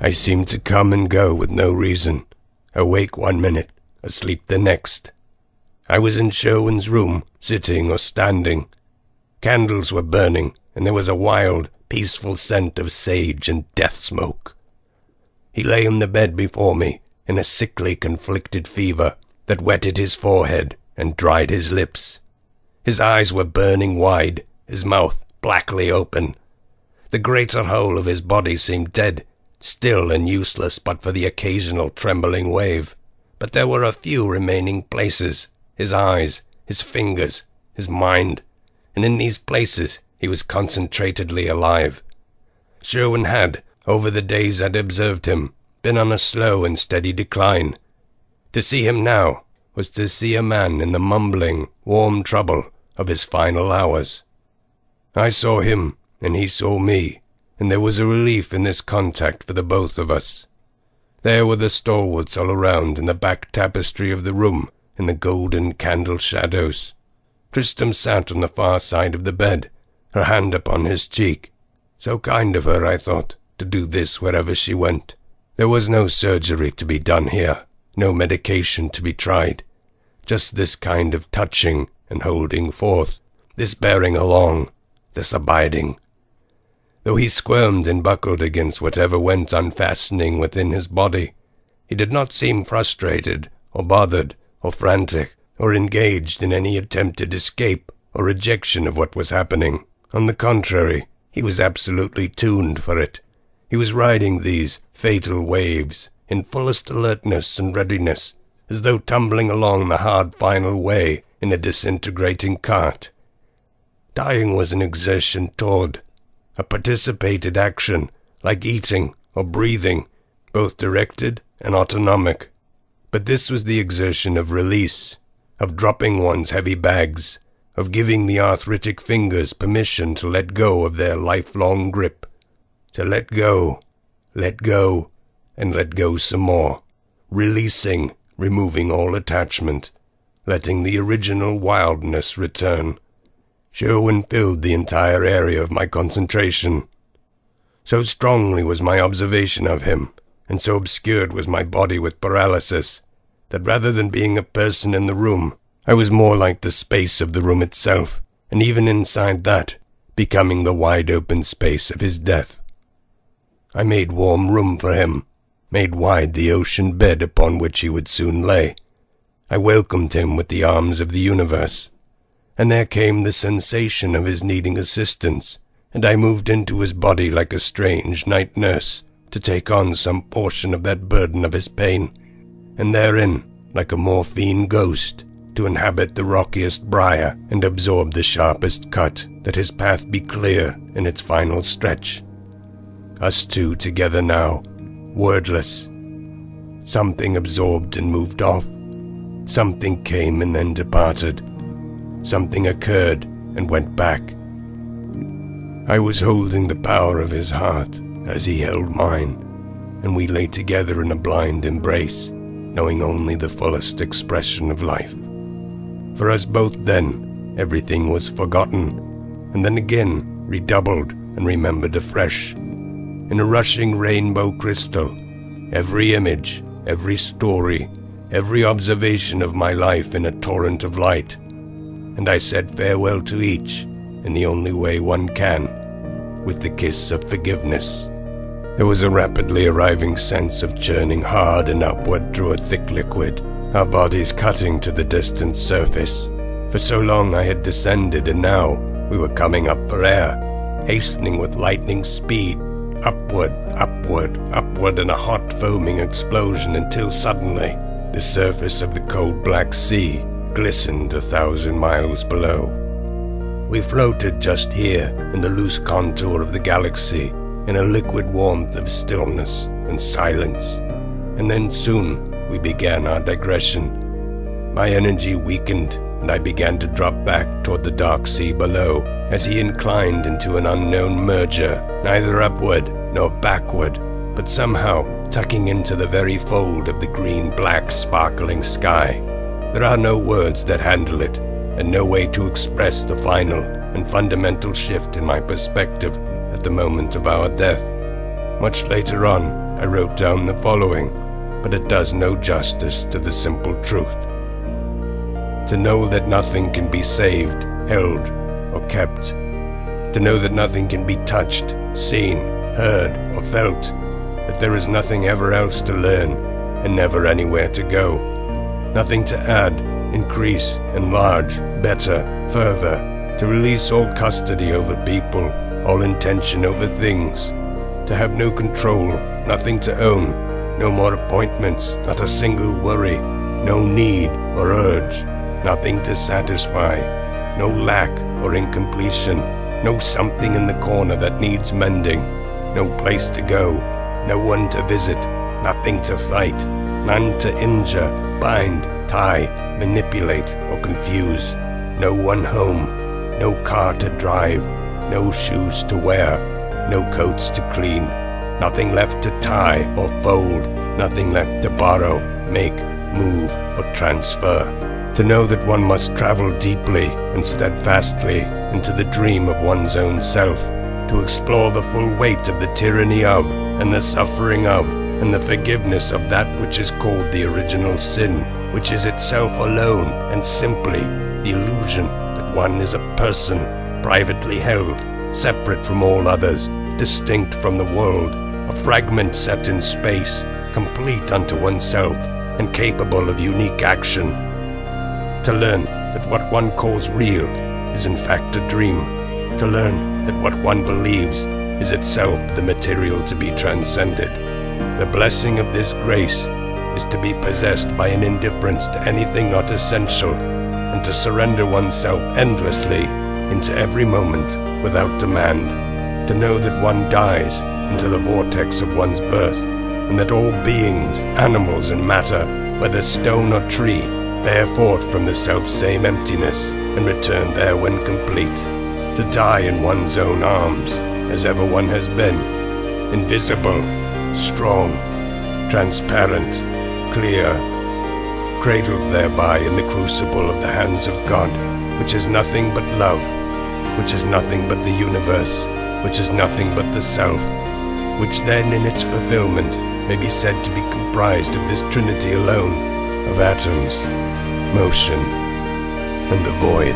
I seemed to come and go with no reason, awake one minute, asleep the next. I was in Sherwin's room, sitting or standing. Candles were burning, and there was a wild, peaceful scent of sage and death smoke. He lay in the bed before me, in a sickly, conflicted fever that wetted his forehead and dried his lips. His eyes were burning wide, his mouth blackly open. The greater whole of his body seemed dead, still and useless but for the occasional trembling wave. But there were a few remaining places, his eyes, his fingers, his mind, and in these places he was concentratedly alive. Sherwin had, over the days I'd observed him, been on a slow and steady decline. To see him now was to see a man in the mumbling, warm trouble of his final hours. I saw him, and he saw me, and there was a relief in this contact for the both of us. There were the stalwarts all around in the back tapestry of the room, in the golden candle shadows. Tristram sat on the far side of the bed, her hand upon his cheek. So kind of her, I thought, to do this wherever she went. There was no surgery to be done here, no medication to be tried. Just this kind of touching and holding forth, this bearing along, this abiding. Though he squirmed and buckled against whatever went unfastening within his body, he did not seem frustrated, or bothered, or frantic, or engaged in any attempted escape or rejection of what was happening. On the contrary, he was absolutely tuned for it. He was riding these fatal waves in fullest alertness and readiness, as though tumbling along the hard final way in a disintegrating cart. Dying was an exertion toward, a participated action, like eating or breathing, both directed and autonomic. But this was the exertion of release, of dropping one's heavy bags, of giving the arthritic fingers permission to let go of their lifelong grip, to let go, and let go some more, releasing, removing all attachment, letting the original wildness return. Sherwin filled the entire area of my concentration. So strongly was my observation of him, and so obscured was my body with paralysis, that rather than being a person in the room, I was more like the space of the room itself, and even inside that, becoming the wide-open space of his death. I made warm room for him, made wide the ocean bed upon which he would soon lay. I welcomed him with the arms of the universe. And there came the sensation of his needing assistance, and I moved into his body like a strange night nurse, to take on some portion of that burden of his pain, and therein, like a morphine ghost, to inhabit the rockiest briar and absorb the sharpest cut, that his path be clear in its final stretch. Us two together now, wordless. Something absorbed and moved off. Something came and then departed. Something occurred and went back. I was holding the power of his heart as he held mine, and we lay together in a blind embrace, knowing only the fullest expression of life. For us both then, everything was forgotten, and then again redoubled and remembered afresh. In a rushing rainbow crystal, every image, every story, every observation of my life in a torrent of light, and I said farewell to each, in the only way one can, with the kiss of forgiveness. There was a rapidly arriving sense of churning hard and upward through a thick liquid, our bodies cutting to the distant surface. For so long I had descended, and now we were coming up for air, hastening with lightning speed, upward, upward, upward in a hot foaming explosion, until suddenly the surface of the cold black sea glistened 1,000 miles below. We floated just here in the loose contour of the galaxy, in a liquid warmth of stillness and silence, and then soon we began our digression. My energy weakened, and I began to drop back toward the dark sea below, as he inclined into an unknown merger, neither upward nor backward, but somehow tucking into the very fold of the green-black sparkling sky. There are no words that handle it, and no way to express the final and fundamental shift in my perspective at the moment of our death. Much later on, I wrote down the following, but it does no justice to the simple truth. To know that nothing can be saved, held, or kept. To know that nothing can be touched, seen, heard, or felt. That there is nothing ever else to learn, and never anywhere to go. Nothing to add, increase, enlarge, better, further. To release all custody over people, all intention over things. To have no control, nothing to own, no more appointments, not a single worry, no need or urge, nothing to satisfy, no lack or incompletion, no something in the corner that needs mending, no place to go, no one to visit, nothing to fight, none to injure, bind, tie, manipulate, or confuse, no one home, no car to drive, no shoes to wear, no coats to clean, nothing left to tie or fold, nothing left to borrow, make, move, or transfer. To know that one must travel deeply and steadfastly into the dream of one's own self, to explore the full weight of the tyranny of, and the suffering of, and the forgiveness of that which is called the original sin, which is itself alone and simply the illusion that one is a person, privately held, separate from all others, distinct from the world, a fragment set in space, complete unto oneself, and capable of unique action. To learn that what one calls real is in fact a dream. To learn that what one believes is itself the material to be transcended. The blessing of this grace is to be possessed by an indifference to anything not essential, and to surrender oneself endlessly into every moment without demand. To know that one dies into the vortex of one's birth, and that all beings, animals, and matter, whether stone or tree, bear forth from the self-same emptiness, and return there when complete. To die in one's own arms, as ever one has been, invisible, strong, transparent, clear, cradled thereby in the crucible of the hands of God, which is nothing but love, which is nothing but the universe, which is nothing but the self, which then in its fulfillment may be said to be comprised of this trinity alone, of atoms, motion, and the void.